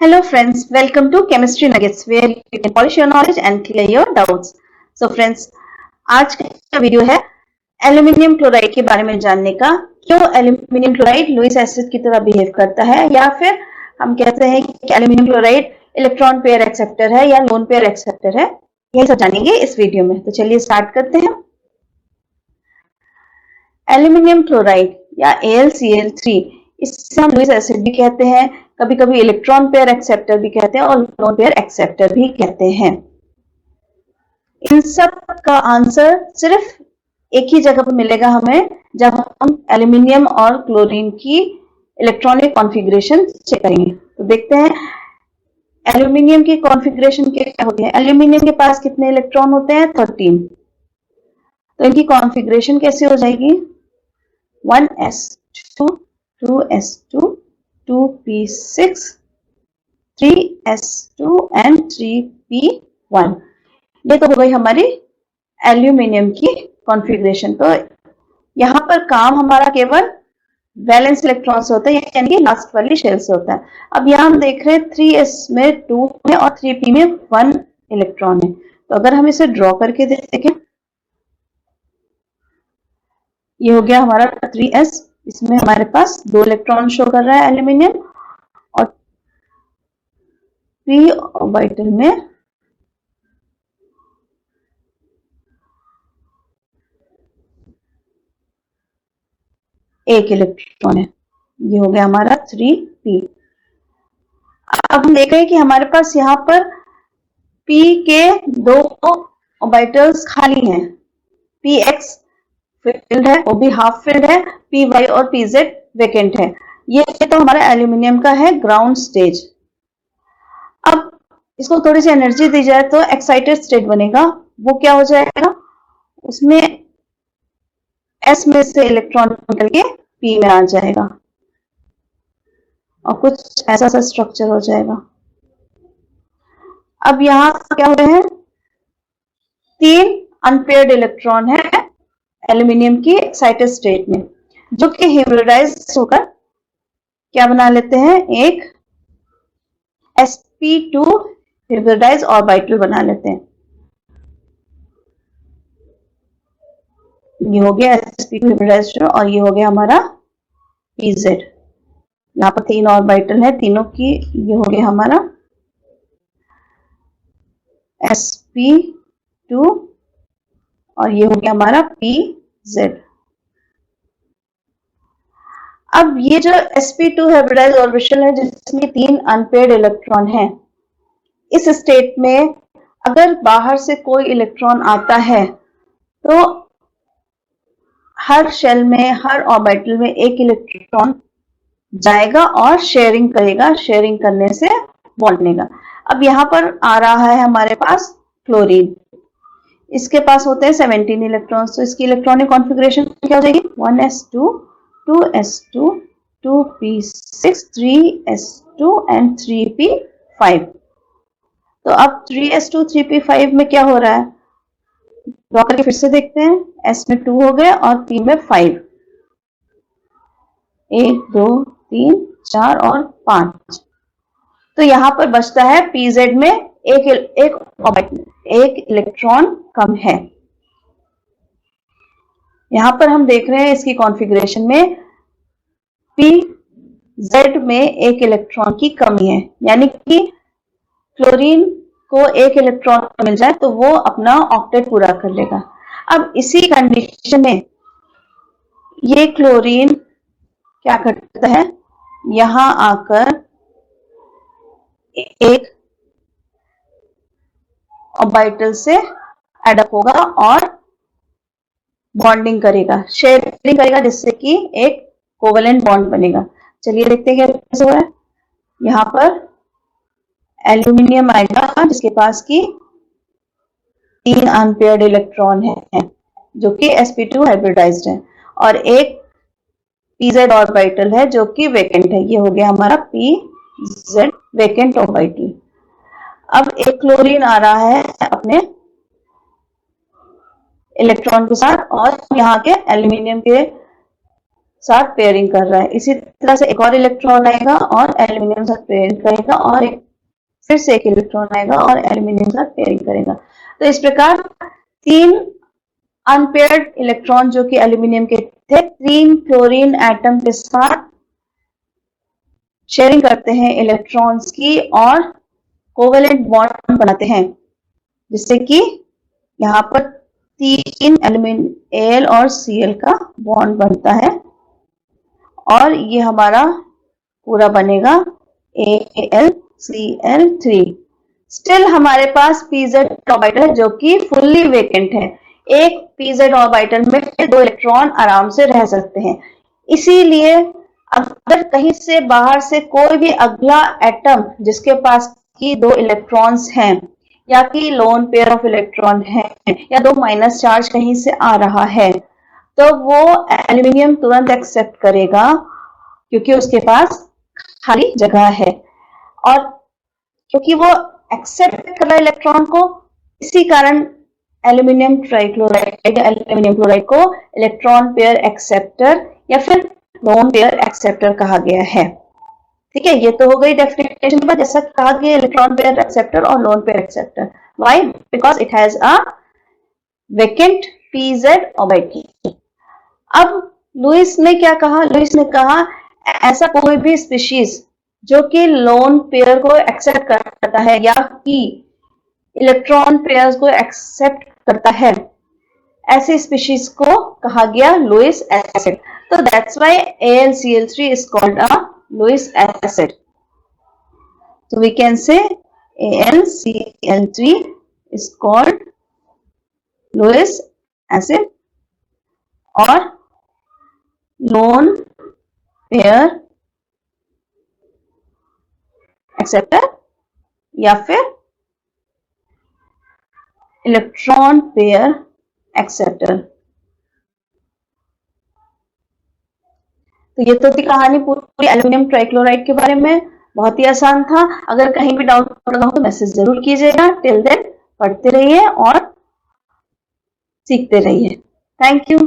Hello friends, welcome to Chemistry Nuggets where you can polish your knowledge and clear your doubts. So friends, आज का video है aluminium chloride के बारे में जानने का। क्यों एल्यूमिनियम क्लोराइड लुईस एसिड की तरह बिहेव करता है, या फिर हम कहते हैं कि aluminium chloride electron pair acceptor है या लोन पेयर एक्सेप्टर है। यही सब जानेंगे इस वीडियो में। तो चलिए स्टार्ट करते हैं। एल्यूमिनियम क्लोराइड या AlCl3, इससे हम लुईस एसिड भी कहते हैं, कभी कभी इलेक्ट्रॉन पेयर एक्सेप्टर भी कहते हैं और लोन पेयर एक्सेप्टर भी कहते हैं। इन सब का आंसर सिर्फ एक ही जगह पर मिलेगा हमें, जब हम एल्यूमिनियम और क्लोरीन की इलेक्ट्रॉनिक कॉन्फ़िगरेशन चेक करेंगे। तो देखते हैं एल्यूमिनियम की कॉन्फ़िगरेशन क्या होती है। एल्यूमिनियम के पास कितने इलेक्ट्रॉन होते हैं? 13। तो इनकी कॉन्फ़िगरेशन कैसे हो जाएगी? 1s2 2s2 2p6 3s2 and 3p1। ये तो हो गई हमारी एल्यूमिनियम की कॉन्फ़िगरेशन। तो यहाँ पर काम हमारा केवल वैलेंस इलेक्ट्रॉन से होता है, यानी कि लास्ट वाली शेल से होता है। अब यहाँ हम देख रहे हैं 3s में 2 है और 3p में 1 इलेक्ट्रॉन है। तो अगर हम इसे ड्रॉ करके देखें, ये हो गया हमारा 3s, इसमें हमारे पास 2 इलेक्ट्रॉन शो कर रहा है एल्यूमिनियम, और p ऑर्बिटल में एक इलेक्ट्रॉन है। ये हो गया हमारा 3p। अब हम देख रहे हैं कि हमारे पास यहाँ पर p के 2 ऑर्बिटल्स खाली हैं। px फिल्ड है, वो भी हाफ फिल्ड है, py और pz वेकेंट है। ये तो हमारा एल्यूमिनियम का है ग्राउंड स्टेज। अब इसको थोड़ी सी एनर्जी दी जाए तो एक्साइटेड स्टेट बनेगा। वो क्या हो जाएगा? उसमें s में से इलेक्ट्रॉन निकल के p में आ जाएगा और कुछ ऐसा सा स्ट्रक्चर हो जाएगा। अब यहाँ क्या हो रहे हैं? 3 अनपेयर्ड इलेक्ट्रॉन है एल्यूमिनियम की एक्साइटेड स्टेट में, जो कि हाइब्रिडाइज होकर क्या बना लेते हैं? एक sp2 हाइब्रिडाइज ऑर्बिटल बना लेते हैं। ये हो गया sp2 हाइब्रिडाइज्ड और ये हो गया हमारा pz। यहाँ पर 3 ऑर्बिटल है, तीनों की ये हो गया हमारा sp2 और ये हो गया हमारा pz। अब ये जो sp2 हाइब्रिडाइज ऑर्बिटल है जिसमें 3 अनपेयर्ड इलेक्ट्रॉन है, इस स्टेट में अगर बाहर से कोई इलेक्ट्रॉन आता है तो हर शेल में, हर ऑर्बिटल में एक इलेक्ट्रॉन जाएगा और शेयरिंग करेगा। शेयरिंग करने से बॉन्ड बनेगा। अब यहाँ पर आ रहा है हमारे पास क्लोरीन, इसके पास होते हैं 17 इलेक्ट्रॉन्स। तो इसकी इलेक्ट्रॉनिक कॉन्फ़िगरेशन क्या हो जाएगी? 1s2 2s2 2p6 3s2 and 3p5। तो अब 3s2 3p5 में क्या हो रहा है? ड्रॉ करके फिर से देखते हैं। s में 2 हो गए और p में 5। 1 2 3 4 और 5। तो यहाँ पर बचता है pz में एक इलेक्ट्रॉन कम है। यहाँ पर हम देख रहे हैं इसकी कॉन्फ़िगरेशन में pz में एक इलेक्ट्रॉन की कमी है, यानी कि क्लोरीन को एक इलेक्ट्रॉन मिल जाए तो वो अपना ऑक्टेट पूरा कर लेगा। अब इसी कंडीशन में ये क्लोरीन क्या करता है? यहां आकर एक ऑर्बिटल से एडअप होगा और बॉन्डिंग करेगा, शेयरिंग करेगा, जिससे कि एक कोवेलेंट बॉन्ड बनेगा। चलिए देखते हैं कैसे हो रहा है। यहाँ पर एल्यूमिनियम आएगा जिसके पास की 3 अनपेयर्ड इलेक्ट्रॉन है, जो कि sp2 हाइब्रिडाइज्ड है, और एक pz ऑर्बिटल है जो कि वेकेंट है। ये हो गया हमारा pz वेकेंट ऑर्बिटल। अब एक क्लोरीन आ रहा है अपने इलेक्ट्रॉन के साथ और यहाँ के एल्यूमिनियम के साथ पेयरिंग कर रहा है। इसी तरह से एक और इलेक्ट्रॉन आएगा और एल्यूमिनियम साथ पेयरिंग करेगा, और एक फिर से एक इलेक्ट्रॉन आएगा और एल्यूमिनियम साथ पेयरिंग करेगा। तो इस प्रकार 3 अनपेयर्ड इलेक्ट्रॉन जो कि एल्यूमिनियम के थे 3 फ्लोरीन एटम के साथ शेयरिंग करते हैं इलेक्ट्रॉन्स की और कोवेलेंट बॉन्ड बनाते हैं, जिससे कि यहाँ पर 3 Al और Cl का बॉन्ड बनता है और ये हमारा पूरा बनेगा AlCl3। स्टिल हमारे पास pz ऑर्बिटल है जो कि फुल्ली वेकेंट है। एक pz ऑर्बिटल में 2 इलेक्ट्रॉन आराम से रह सकते हैं। इसीलिए अगर कहीं से बाहर से कोई भी अगला एटम जिसके पास की 2 इलेक्ट्रॉन्स हैं या कि लोन पेयर ऑफ इलेक्ट्रॉन है या 2 माइनस चार्ज कहीं से आ रहा है, तो वो एल्यूमिनियम तुरंत एक्सेप्ट करेगा क्योंकि उसके पास खाली जगह है। और क्योंकि वो एक्सेप्ट कर रहा है इलेक्ट्रॉन को, इसी कारण एल्यूमिनियम ट्राइक्लोराइड एल्यूमिनियम क्लोराइड को इलेक्ट्रॉन पेयर एक्सेप्टर या फिर लोन पेयर एक्सेप्टर कहा गया है। ठीक है, ये तो हो गई डेफिनेशन के बाद जैसा कहा गया इलेक्ट्रॉन पेयर एक्सेप्टर और lone pair acceptor. Why? Because it has a vacant pz orbital. अब लुईस ने क्या कहा? लुईस ने कहा ऐसा कोई भी स्पीशीज जो कि लोन पेयर को एक्सेप्ट करता है या कि इलेक्ट्रॉन पेयर्स को एक्सेप्ट करता है, ऐसी स्पीशीज को कहा गया लुईस एसिड। तो that's why AlCl3 is called a Lewis acid. So we can say AlCl3 is called Lewis acid or lone pair acceptor या फिर इलेक्ट्रॉन पेयर एक्सेप्टर। तो ये तो थी कहानी पूरी एल्यूमिनियम ट्राइक्लोराइड के बारे में। बहुत ही आसान था। अगर कहीं भी डाउट लगा हो तो मैसेज जरूर कीजिएगा। टिल देन पढ़ते रहिए और सीखते रहिए। Thank you.